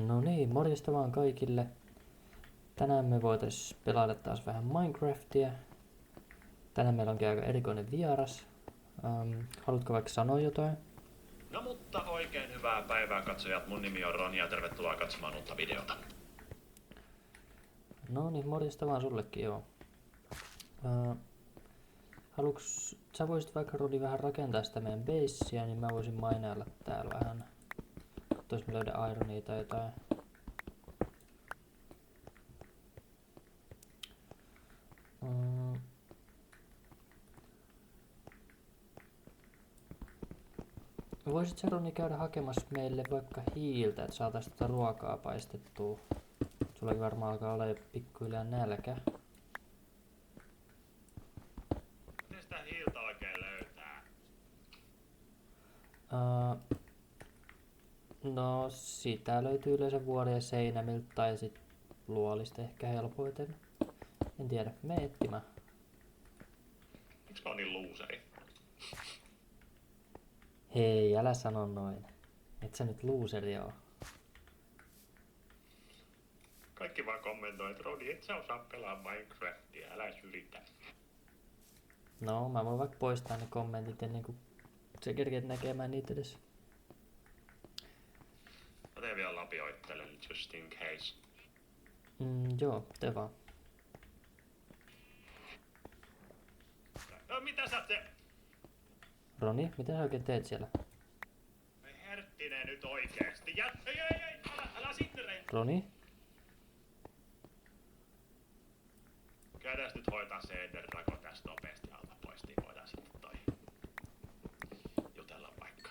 No niin, morjesta vaan kaikille. Tänään me voitais pelailla taas vähän Minecraftia. Tänään meillä onkin aika erikoinen vieras. Haluatko vaikka sanoa jotain? No mutta oikein hyvää päivää katsojat, mun nimi on Roni ja tervetuloa katsomaan uutta videota. No niin, morjesta vaan sullekin, joo. Haluuks, sä voisit vaikka Roni vähän rakentaa sitä meidän basea, niin mä voisin mainailla täällä vähän. Katsois me löydä ironia tai jotain. Voisit sä Roni käydä hakemassa meille vaikka hiiltä, että saataisiin tätä ruokaa paistettua? Sullakin varmaan alkaa olla jo pikkuhiljaa nälkä. Miten sitä hiiltä oikein löytää? No, sitä löytyy yleensä vuorien seinämiltä tai sit luolista ehkä helpoiten. En tiedä, me etsimään. Miksi mä oon niin luuseri? Hei, älä sano noin. Et sä nyt looseri oo. Kaikki vaan kommentoi, että Roni, et sä osaa pelaa Minecraftia, älä yritä. No, mä voin vaikka poistaa ne kommentit ennen kuin sä kerkeet näkemään niitä edes. Mä teen vielä lapioittelen just in case. Joo, tee vaan. No mitä sä te... Roni, mitä sä oikein teet siellä? Herttinen nyt oikeesti. Ei, älä sinne rein. Roni? Käydäs nyt hoitaa se Ender-rako tästä nopeasti alta pois, niin voidaan sitten toi jutella vaikka.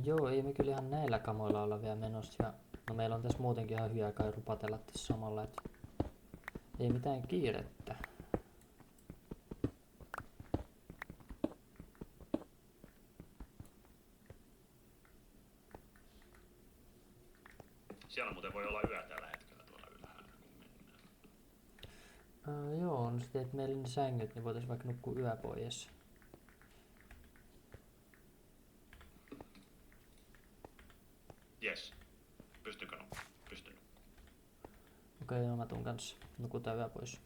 Joo, ei me kyllä ihan näillä kamoilla olla vielä menossa. Ja, no meillä on tässä muutenkin ihan hyvä kai rupatella tässä samalla, että ei mitään kiirettä. Siellä muuten voi olla yö tällä hetkellä tuolla ylhäällä, kun mennään. Joo, no sitten että meillä ne sängyt, niin voitais vaikka nukkua yö pois. Jes. Pystynkö no? Pystyn. Okei, no mä tuun kanssa. Nukutaan yö pois.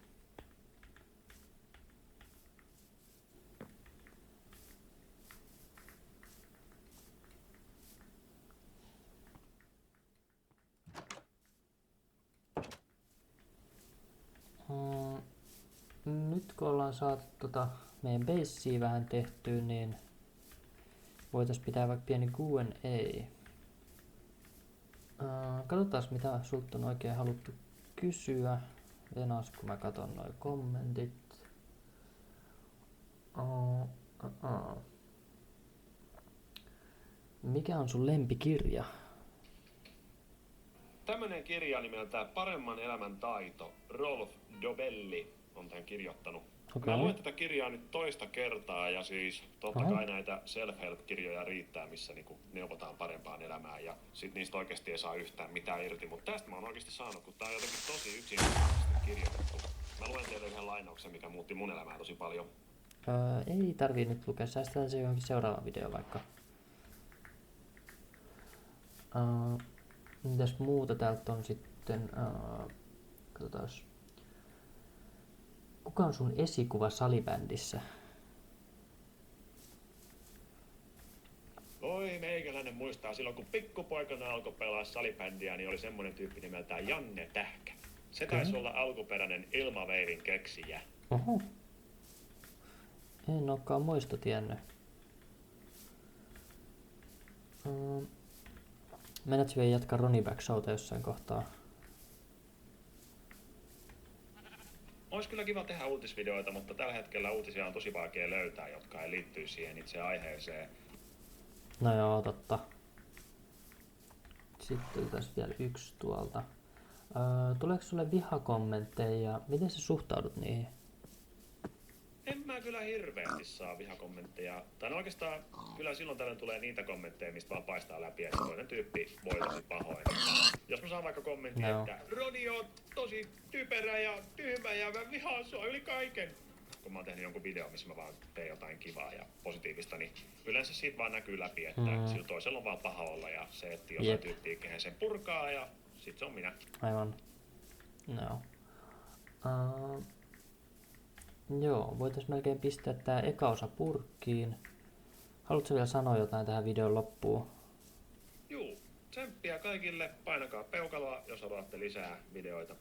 Nyt kun ollaan saatu meidän basea vähän tehtyä, niin voitais pitää vaikka pieni Q&A. Katsotaan mitä sulta on oikein haluttu kysyä. Venas, kun mä katon noi kommentit. Mikä on sun lempikirja? Tämmönen kirja nimeltään Paremman elämän taito. Rolf Dobelli on tämän kirjoittanut. Okei. Mä luen tätä kirjaa nyt toista kertaa ja siis totta kai näitä self-help-kirjoja riittää, missä niinku neuvotaan parempaan elämään ja sit niistä oikeesti ei saa yhtään mitään irti. Mutta tästä mä oon oikeesti saanut, kun tää on jotenkin tosi yksinkertaisesti kirjoitettu. Mä luen teille yhden lainauksen, mikä muutti mun elämää tosi paljon. Ei tarvii nyt lukea, säästetään se johonkin seuraavaan videoon vaikka. Mitäs muuta täältä on sitten? Katsotaas. Kuka on sun esikuva salibändissä? Oi, meikäläinen muistaa silloin, kun pikkupoikana alkoi pelaa salibändiä, niin oli semmonen tyyppi nimeltään Janne Tähkä. Se taisi olla alkuperäinen ilmaveirin keksijä. Oho. En olekaan muista tiennyt. Mennätkö vielä jatkaa Ronnie Back Showta jossain kohtaa? Ois kyllä kiva tehdä uutisvideoita, mutta tällä hetkellä uutisia on tosi vaikea löytää, jotka ei liittyy siihen itse aiheeseen. No joo, totta. Sitten tässä vielä yksi tuolta. Tuleeko sulle vihakommentteja ja miten sä suhtaudut niihin? En mä kyllä hirveästi saa vihakommentteja. Tai no oikeastaan kyllä silloin tällöin tulee niitä kommentteja, mistä vaan paistaa läpi, että toinen tyyppi voi tosi pahoin. Jos mä saan vaikka kommentin, No. että Roni on tosi typerä ja tyhmä ja mä vihaan sua yli kaiken. kun mä oon tehnyt jonkun video, missä mä vaan teen jotain kivaa ja positiivista, niin yleensä siitä vaan näkyy läpi, että sillä toisella on vaan paha olla ja se etsii jotain tyyppiä, kehen sen purkaa ja sit se on minä. Aivan. No. Joo, voitais melkein pistää tää eka osa purkkiin. Haluatko vielä sanoa jotain tähän videon loppuun? Juu, tsemppiä kaikille, painakaa peukaloa, jos haluatte lisää videoita.